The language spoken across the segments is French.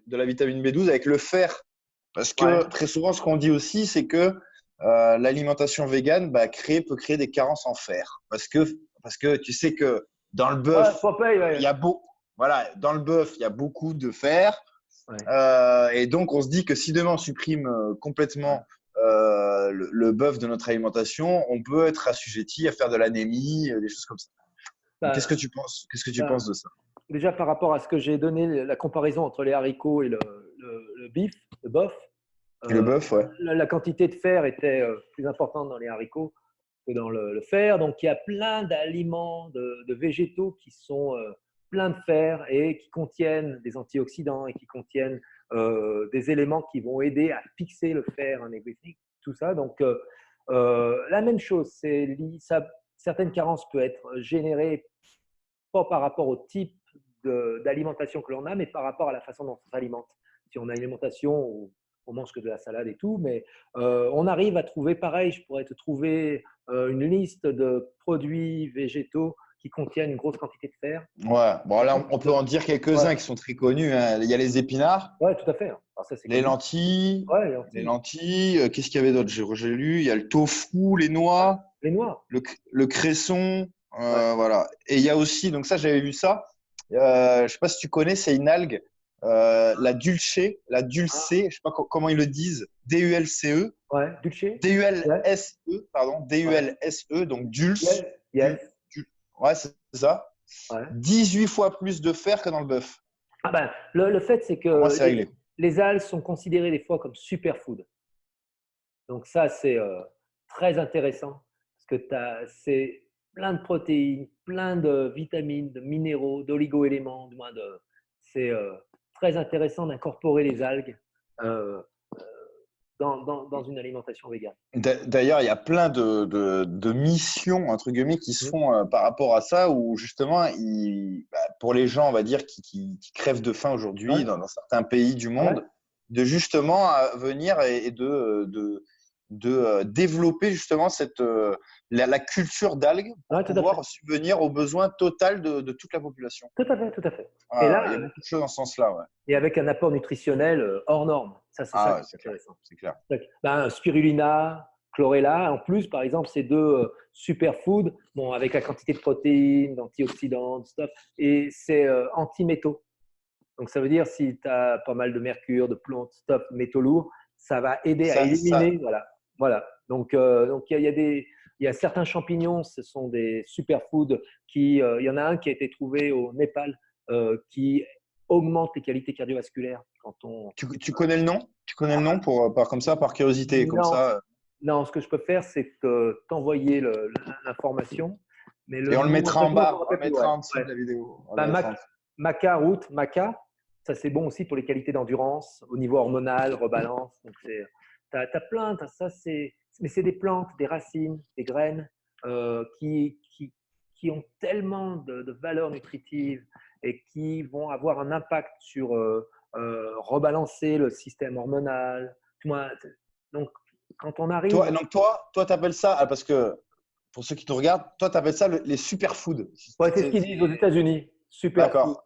de la vitamine B12 avec le fer. Parce Ouais. que très souvent, ce qu'on dit aussi, c'est que l'alimentation végane peut créer des carences en fer. Parce que tu sais que dans le Ouais, bœuf, Popeye, il y ouais. a voilà, dans le bœuf, il y a beaucoup de fer. Ouais, Et donc, on se dit que si demain on supprime ouais. complètement le bœuf de notre alimentation, on peut être assujetti à faire de l'anémie, des choses comme ça. Donc, Bah, qu'est-ce que tu bah, penses de ça? déjà, par rapport à ce que j'ai donné, la comparaison entre les haricots et le bif, le boeuf, Et le euh, bœuf, ouais. la quantité de fer était plus importante dans les haricots que dans le fer. Donc, il y a plein d'aliments, de végétaux qui sont pleins de fer et qui contiennent des antioxydants et qui contiennent des éléments qui vont aider à fixer le fer en négocie, tout ça. Donc, la même chose, certaines carences peuvent être générées pas par rapport au type d'alimentation que l'on a, mais par rapport à la façon dont on s'alimente. Si on a une alimentation où on mange que de la salade et tout, mais on arrive à trouver, pareil, je pourrais te trouver une liste de produits végétaux qui contiennent une grosse quantité de fer. Ouais, bon là, on peut en dire Ouais, quelques-uns qui sont très connus, hein. Il y a les épinards, ouais, tout à fait. Alors ça, c'est les connu. lentilles, Ouais, les les lentilles. lentilles. Qu'est-ce qu'il y avait d'autre? J'ai lu. Il y a le tofu, les Ouais. noix, Les noix. le cresson, Ouais. voilà. Et il y a aussi, donc ça, j'avais vu ça. Je sais pas si tu connais, c'est une algue, la dulce, Ah, je sais pas comment ils le disent, D-U-L-C-E, ouais. Dulce. Ouais. D-U-L-S-E, pardon, Ouais. D-U-L-S-E, donc dulce, Yes. Yes. ouais, c'est ça. Ouais. 18 fois plus de fer que dans le bœuf. Ah ben, le fait, c'est Pour moi, que c'est réglé. les algues sont considérées des fois comme superfood. Donc ça, c'est très intéressant parce que c'est plein de protéines, plein de vitamines, de minéraux, d'oligo-éléments. C'est très intéressant d'incorporer les algues euh, dans une alimentation végane. D'ailleurs, il y a plein de missions, entre guillemets, qui se Mhm. font par rapport à ça, où justement, pour les gens, on va dire, qui crèvent de faim aujourd'hui Ouais, dans certains pays du ouais, monde, de justement venir et de développer justement la culture d'algues pour ouais, tout à fait. pouvoir subvenir aux besoins total de toute la population. Tout à fait, tout à fait. Et Ah, il y là, a beaucoup de choses dans ce sens-là, ouais. et avec un apport nutritionnel hors norme. Ça, c'est ça Ah, qui ouais, est c'est clair, intéressant. c'est clair. Ben, spirulina, chlorella, en plus, par exemple, ces deux superfoods, bon, avec la quantité de protéines, d'antioxydants, de stuff, et c'est anti-métaux. Donc, ça veut dire si tu as pas mal de mercure, de plomb, de stuff, métaux lourds, ça va aider à éliminer. Ça, Voilà. Voilà. Donc, il y a certains champignons, ce sont des superfoods il y en a un qui a été trouvé au Népal qui augmente les qualités cardiovasculaires quand on. tu connais le nom? Tu connais le nom comme ça, par curiosité, comme Non, ça. non, ce que je peux faire, c'est t'envoyer l'information, mais le Et on le nom mettra en exactement, je ne me bas, on le rappelle plus. mettra Ouais. en dessous Ouais. de la vidéo. On le Bah, mettra en dessous. maca, root, maca, ça c'est bon aussi pour les qualités d'endurance, au niveau hormonal, rebalance. Donc t'as plein, mais c'est des plantes, des racines, des graines qui ont tellement de valeurs nutritives et qui vont avoir un impact sur rebalancer le système hormonal. Donc, quand on arrive. Donc toi, t'appelles ça, parce que pour ceux qui te regardent, toi, t'appelles ça les superfoods. Ouais, c'est ce qu'ils disent aux États-Unis, superfood. D'accord.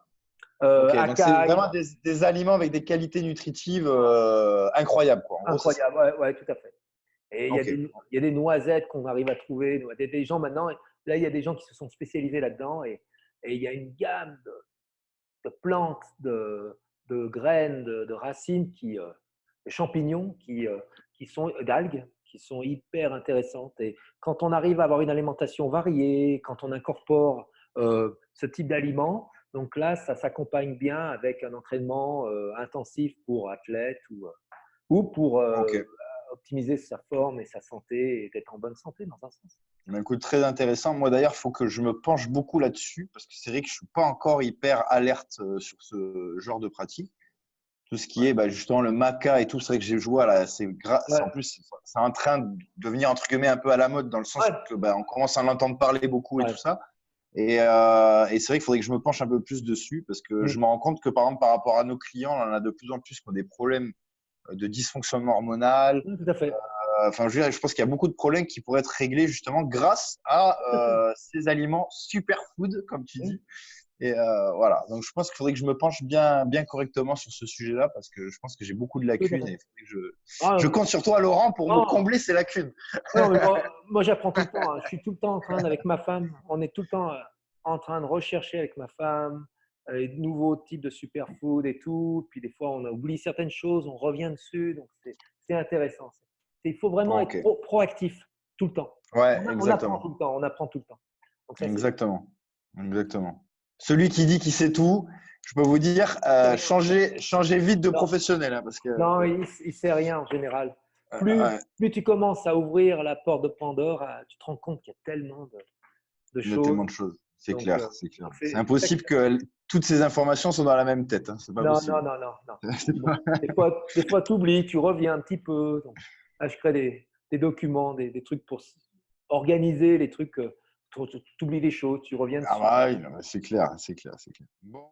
Ok, donc c'est Acailles, vraiment des aliments avec des qualités nutritives incroyables, quoi. En gros, c'est ça. incroyable, ouais, ouais, tout à fait. Et Ok. il y a des noisettes qu'on arrive à trouver. Des gens maintenant, là, il y a des gens qui se sont spécialisés là-dedans et il y a une gamme de plantes, de graines, de racines, de champignons qui sont d'algues, qui sont hyper intéressantes. Et quand on arrive à avoir une alimentation variée, quand on incorpore ce type d'aliments, donc là, ça s'accompagne bien avec un entraînement intensif pour athlètes ou pour Ok. optimiser sa forme et sa santé et d'être en bonne santé dans un sens. Ben, écoute, très intéressant. Moi, d'ailleurs, il faut que je me penche beaucoup là-dessus parce que c'est vrai que je suis pas encore hyper alerte sur ce genre de pratique. Tout ce qui Ouais. est justement le maca et tout, c'est vrai que j'ai joué là, en Ouais. plus c'est en train de devenir entre guillemets un peu à la mode dans le sens Ouais. que on commence à en entendre parler beaucoup et tout Ouais. ça. Et c'est vrai qu'il faudrait que je me penche un peu plus dessus parce que je Mm. me rends compte que par exemple par rapport à nos clients, on en a de plus en plus qui ont des problèmes de dysfonctionnement hormonal. Mm, tout à fait. Enfin, je pense qu'il y a beaucoup de problèmes qui pourraient être réglés justement grâce à Tout à fait. ces aliments superfood, comme tu Mm. dis. Et voilà. Donc, je pense qu'il faudrait que je me penche bien correctement sur ce sujet-là parce que je pense que j'ai beaucoup de Tout à lacunes fait. et il faudrait que Ah, je compte sur toi, Laurent, pour me non, combler ces lacunes. non, mais moi, j'apprends tout le temps, hein. Je suis tout le temps en train, avec ma femme, on est tout le temps en train de rechercher avec ma femme les nouveaux types de superfood et tout. Puis des fois, on oublie certaines choses, on revient dessus. Donc, c'est intéressant. Il faut vraiment Bon, être ok. proactif tout le temps. Ouais, On apprend tout exactement. le temps, on apprend tout le temps. Donc, ça, c'est Exactement. Exactement. Celui qui dit qu'il sait tout, je peux vous dire, c'est rien. changez vite de Non, professionnel, hein, parce que non, il ne sait rien en général. Plus, ouais, plus tu commences à ouvrir la porte de Pandore, tu te rends compte qu'il y a tellement de il y a choses. tellement de choses. C'est Donc, clair, c'est clair. donc C'est c'est ça impossible que toutes ces informations soient dans la même tête, hein. C'est pas non, possible. non, non, non, non. Bon, des fois tu oublies, tu reviens un petit peu. Donc, là, je crée des documents, des trucs pour organiser les trucs. Tu oublies des choses, tu reviens Ah dessus. bah oui, non, mais c'est clair, c'est clair, c'est clair. Bon.